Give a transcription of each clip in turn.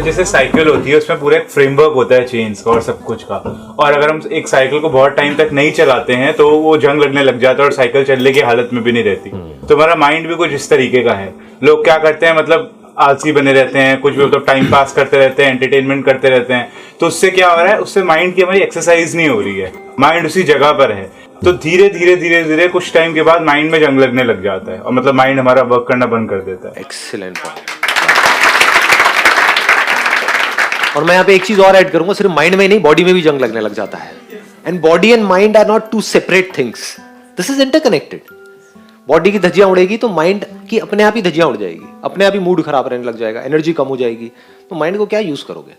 जैसे साइकिल होती है उसमें पूरा एक फ्रेमवर्क होता है चेन्स का और सब कुछ का, और अगर हम एक साइकिल को बहुत टाइम तक नहीं चलाते हैं तो वो जंग लगने लग जाता है और साइकिल चलने की हालत में भी नहीं रहती। तो हमारा माइंड भी कुछ इस तरीके का है। लोग क्या करते हैं, मतलब आलसी बने रहते हैं, कुछ भी मतलब टाइम पास करते रहते हैं, एंटरटेनमेंट करते रहते हैं। तो उससे क्या हो रहा है, उससे माइंड की हमारी एक्सरसाइज नहीं हो रही है, माइंड उसी जगह पर है। तो धीरे धीरे धीरे धीरे कुछ टाइम के बाद माइंड में जंग लगने लग जाता है और मतलब माइंड हमारा वर्क करना बंद कर देता है। Excellent point. और मैं यहाँ पे एक चीज और ऐड करूंगा, सिर्फ माइंड में नहीं बॉडी में भी जंग लगने लग जाता है। And body and mind are not two separate things, this is interconnected. Body की धज्जियां उड़ेगी तो माइंड की अपने आप ही धज्जियां उड़ जाएगी, अपने आप ही मूड खराब रहने लग जाएगा, एनर्जी कम हो जाएगी। तो माइंड को क्या यूज करोगे?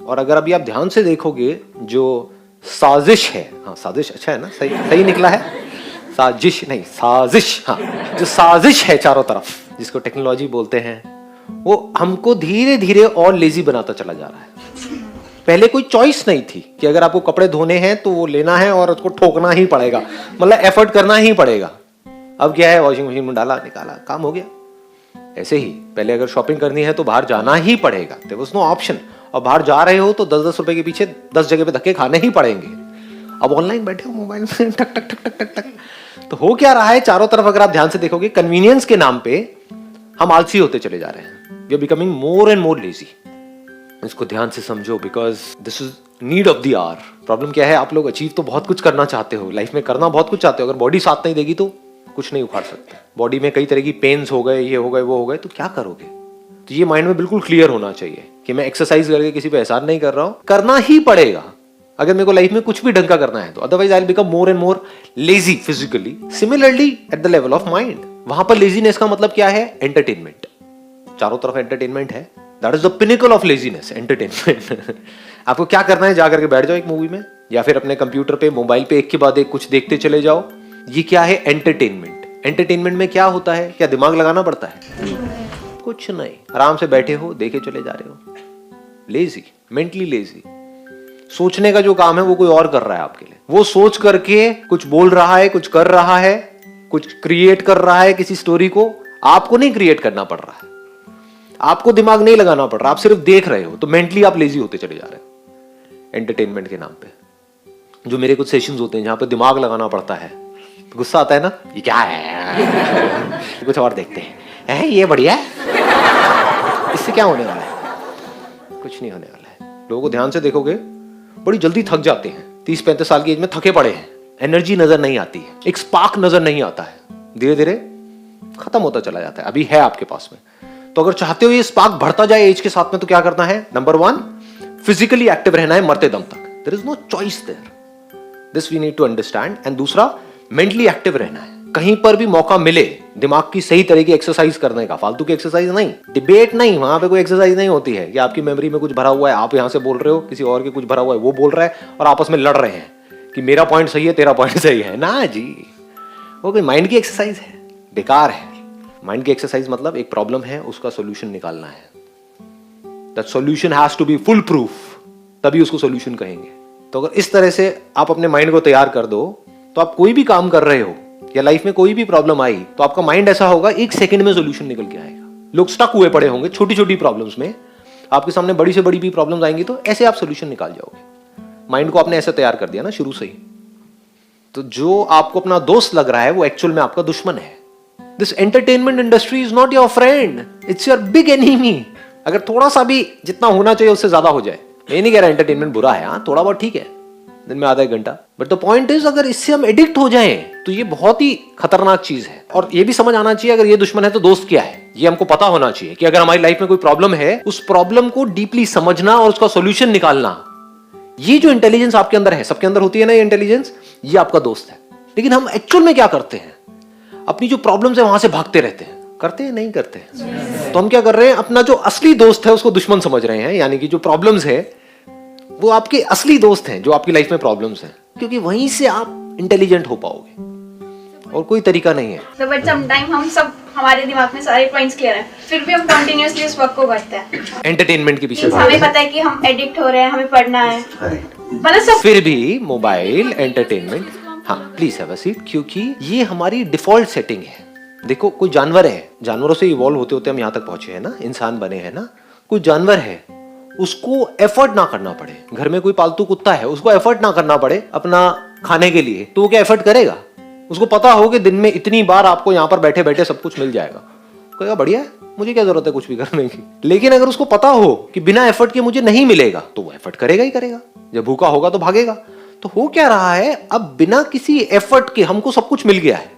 और अगर अभी आप ध्यान से देखोगे जो साजिश है, हाँ साजिश अच्छा है ना, सही निकला है, साजिश नहीं साजिश, हाँ जो साजिश है चारों तरफ जिसको टेक्नोलॉजी बोलते हैं, वो हमको धीरे धीरे और लेजी बनाता चला जा रहा है। पहले कोई चॉइस नहीं थी कि अगर आपको कपड़े धोने हैं तो वो लेना है और उसको ठोकना ही पड़ेगा, मतलब एफर्ट करना ही पड़ेगा। अब क्या है, वॉशिंग मशीन में डाला निकाला काम हो गया। ऐसे ही पहले अगर शॉपिंग करनी है तो बाहर जाना ही पड़ेगा, देयर वाज नो ऑप्शन। और बाहर जा रहे हो तो 10-10 रुपए के पीछे 10 जगह पे धक्के खाने ही पड़ेंगे। अब ऑनलाइन बैठे हो मोबाइल में टक टक टक टक टक टक, तो हो क्या रहा है चारों तरफ अगर आप ध्यान से देखोगे, कन्वीनियंस के नाम पे हम आलसी होते चले जा रहे हैं। We are becoming more and more lazy. इसको ध्यान से समझो, because this is need of the hour. Problem क्या है, आप लोग अचीव तो बहुत कुछ करना चाहते हो, लाइफ में करना बहुत कुछ चाहते हो, अगर बॉडी साथ नहीं देगी तो कुछ नहीं उखाड़ सकते। बॉडी में कई तरह की पेन्स हो गए, ये हो गए, वो हो गए, तो क्या करोगे? तो ये माइंड में बिल्कुल क्लियर होना चाहिए कि मैं एक्सरसाइज करके किसी पे एहसान नहीं कर रहा हूं, करना ही पड़ेगा अगर मेरे को लाइफ में कुछ भी ढंग का करना है तो, otherwise I will become more and more lazy physically. Similarly at the level of mind, वहां पर लेजीनेस का मतलब क्या है? एंटरटेनमेंट। चारों तरफ एंटरटेनमेंट है, that is the pinnacle of laziness, entertainment. आपको क्या करना है, जाकर के बैठ जाओ एक मूवी में या फिर अपने कंप्यूटर पे मोबाइल पे एक के बाद एक कुछ देखते चले जाओ। ये क्या है? एंटरटेनमेंट। एंटरटेनमेंट में क्या होता है? क्या दिमाग लगाना पड़ता है? कुछ नहीं, आराम से बैठे हो, देखे चले जा रहे हो। Lazy, mentally lazy. सोचने का जो काम है वो कोई और कर रहा है आपके लिए। वो सोच करके कुछ बोल रहा है, कुछ कर रहा है, कुछ क्रिएट कर रहा है किसी स्टोरी को। आपको नहीं क्रिएट करना पड़ रहा है, आपको दिमाग नहीं लगाना पड़ रहा, आप सिर्फ देख रहे हो। तो मेंटली आप लेजी होते चले जा रहे हो एंटरटेनमेंट के नाम पे। जो मेरे कुछ सेशंस होते हैं जहां पे दिमाग लगाना पड़ता है, गुस्सा आता है ना, ये क्या है कुछ और देखते हैं, ये बढ़िया है, इससे क्या होने वाला है? कुछ नहीं होने वाला है। लोगों को ध्यान से देखोगे बड़ी जल्दी थक जाते हैं, 30-35 साल की एज में थके पड़े हैं, एनर्जी नजर नहीं आती है, एक स्पार्क नजर नहीं आता है, धीरे धीरे खत्म होता चला जाता है। अभी है आपके पास में, तो अगर चाहते हो ये स्पार्क बढ़ता जाए एज के साथ में, तो क्या करना है? नंबर 1, फिजिकली एक्टिव रहना है मरते दम तक। There is no choice there, this we need to understand. And दूसरा, मेंटली एक्टिव रहना है। कहीं पर भी मौका मिले दिमाग की सही तरह की एक्सरसाइज करने का, फालतू की एक्सरसाइज नहीं, डिबेट नहीं, वहां पे कोई एक्सरसाइज नहीं होती है कि आपकी मेमोरी में कुछ भरा हुआ है, आप यहां से बोल रहे हो, किसी और के कुछ भरा हुआ है, वो बोल रहा है और आपस में लड़ रहे हैं कि मेरा पॉइंट सही है, तेरा पॉइंट सही है। ना जी, वो कोई माइंड की एक्सरसाइज है, बेकार है। माइंड की एक्सरसाइज मतलब एक प्रॉब्लम है, उसका सोल्यूशन निकालना है। That solution has to be full proof, तभी उसको सोल्यूशन कहेंगे। तो अगर इस तरह से आप अपने माइंड को तैयार कर दो, तो आप कोई भी काम कर रहे हो या लाइफ में कोई भी प्रॉब्लम आई तो आपका माइंड ऐसा होगा, 1 सेकंड में सोल्यूशन निकल के आएगा। लोग स्टक हुए पड़े होंगे छोटी छोटी प्रॉब्लम्स में, आपके सामने बड़ी से बड़ी भी प्रॉब्लम्स आएंगी तो ऐसे आप सोल्यूशन निकाल जाओगे। माइंड को आपने ऐसे तैयार कर दिया ना शुरू से ही। तो जो आपको अपना दोस्त लग रहा है वो एक्चुअल में आपका दुश्मन है। This entertainment industry is not your friend, it's your big enemy. अगर थोड़ा सा भी जितना होना चाहिए उससे ज्यादा हो जाए, मैं नहीं कह रहा एंटरटेनमेंट बुरा है, हाँ थोड़ा बहुत ठीक है, दिन में आधा 1 घंटा, बट द पॉइंट इज अगर इससे हम एडिक्ट हो जाएं तो ये बहुत ही खतरनाक चीज है। और ये भी समझ आना चाहिए अगर ये दुश्मन है तो दोस्त क्या है, ये हमको पता होना चाहिए कि अगर हमारी लाइफ में कोई प्रॉब्लम है, उस प्रॉब्लम को डीपली समझना और उसका सॉल्यूशन निकालना, ये जो इंटेलिजेंस आपके अंदर है, सबके अंदर होती है ना ये इंटेलिजेंस, ये आपका दोस्त है। लेकिन हम एक्चुअल में क्या करते हैं, अपनी जो प्रॉब्लम्स है वहां से भागते रहते हैं। करते हैं? नहीं करते हैं। तो हम क्या कर रहे हैं, अपना जो असली दोस्त है उसको दुश्मन समझ रहे हैं, यानी कि जो प्रॉब्लम्स है वो आपके असली दोस्त हैं, जो आपकी लाइफ में प्रॉब्लम्स हैं, क्योंकि वहीं से आप इंटेलिजेंट हो पाओगे और कोई तरीका नहीं है। तो बट समटाइम हम सब, हमारे दिमाग में सारे पॉइंट्स क्लियर हैं, फिर भी हम कंटिन्यूअसली उस वर्क को करते हैं एंटरटेनमेंट के पीछे। हमें पता है कि हम एडिक्ट हो रहे हैं, हमें पढ़ना है, मतलब सब, फिर भी मोबाइल एंटरटेनमेंट। हाँ प्लीज हैव अ सीट, क्योंकि ये हमारी डिफॉल्ट सेटिंग है। देखो कोई जानवर है, जानवरों से इवॉल्व होते होते हम यहाँ तक पहुंचे हैं ना, इंसान बने हैं ना। कोई जानवर है, उसको एफर्ट ना करना पड़े। घर में कोई पालतू कुत्ता है, उसको एफर्ट ना करना पड़े अपना खाने के लिए, तो वो क्या एफर्ट करेगा? उसको पता हो कि दिन में इतनी बार आपको यहां पर बैठे बैठे सब कुछ मिल जाएगा, कहेगा बढ़िया है, मुझे क्या जरूरत है कुछ भी करने की। लेकिन अगर उसको पता हो कि बिना एफर्ट के मुझे नहीं मिलेगा, तो वो एफर्ट करेगा ही करेगा। जब भूखा होगा तो भागेगा। तो हो क्या रहा है, अब बिना किसी एफर्ट के हमको सब कुछ मिल गया है,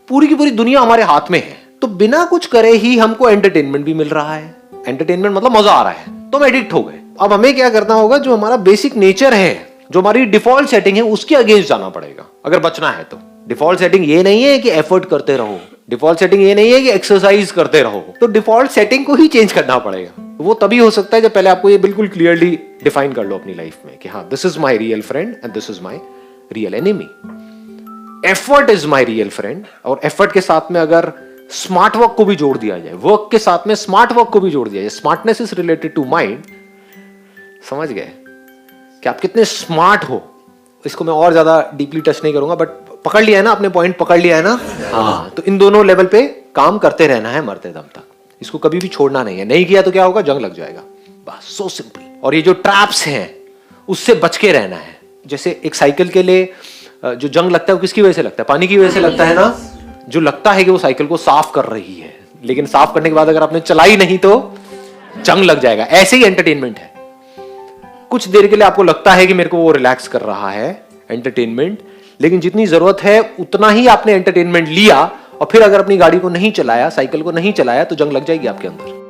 पूरी की पूरी दुनिया हमारे हाथ में है, तो बिना कुछ करे ही हमको एंटरटेनमेंट भी मिल रहा है। एंटरटेनमेंट मतलब मजा आ रहा है, तो हम एडिक्ट हो गए। अब हमें क्या करना होगा, जो हमारा बेसिक नेचर है, जो हमारी डिफॉल्ट सेटिंग है, उसके अगेंस्ट जाना पड़ेगा अगर बचना है तो। डिफॉल्ट सेटिंग ये नहीं है कि एफर्ट करते रहो, डिफॉल्ट सेटिंग ये नहीं है कि एक्सरसाइज करते रहो, तो डिफॉल्ट सेटिंग को ही चेंज करना पड़ेगा। वो तभी हो सकता है जब पहले आपको ये बिल्कुल क्लियरली डिफाइन कर लो अपनी लाइफ में कि हाँ, this is my real friend and this is my real enemy. Effort is my real friend, और एफर्ट के साथ में अगर स्मार्ट वर्क को भी जोड़ दिया जाए, वर्क के साथ में स्मार्ट वर्क को भी जोड़ दिया जाए, smartness is related to mind. समझ गए कि आप कितने स्मार्ट हो? इसको मैं और ज्यादा डीपली टच नहीं करूंगा, बट पकड़ लिया है ना, अपने पॉइंट पकड़ लिया है ना। हाँ, तो इन दोनों लेवल पे काम करते रहना है मरते दम तक, इसको कभी भी छोड़ना नहीं है। नहीं किया तो क्या होगा, जंग लग जाएगा, बस सो सिंपल। और ये जो ट्रैप्स हैं उससे बच के रहना है। जैसे एक साइकिल के लिए जो जंग लगता है वो किसकी वजह से लगता है? पानी की वजह से लगता है ना। जो लगता है कि वो साइकिल को साफ कर रही है, लेकिन साफ करने के बाद अगर आपने चलाई नहीं तो जंग लग जाएगा। ऐसे ही एंटरटेनमेंट है, कुछ देर के लिए आपको लगता है कि मेरे को वो रिलैक्स कर रहा है एंटरटेनमेंट, लेकिन जितनी जरूरत है उतना ही आपने एंटरटेनमेंट लिया, और फिर अगर अपनी गाड़ी को नहीं चलाया, साइकिल को नहीं चलाया, तो जंग लग जाएगी आपके अंदर।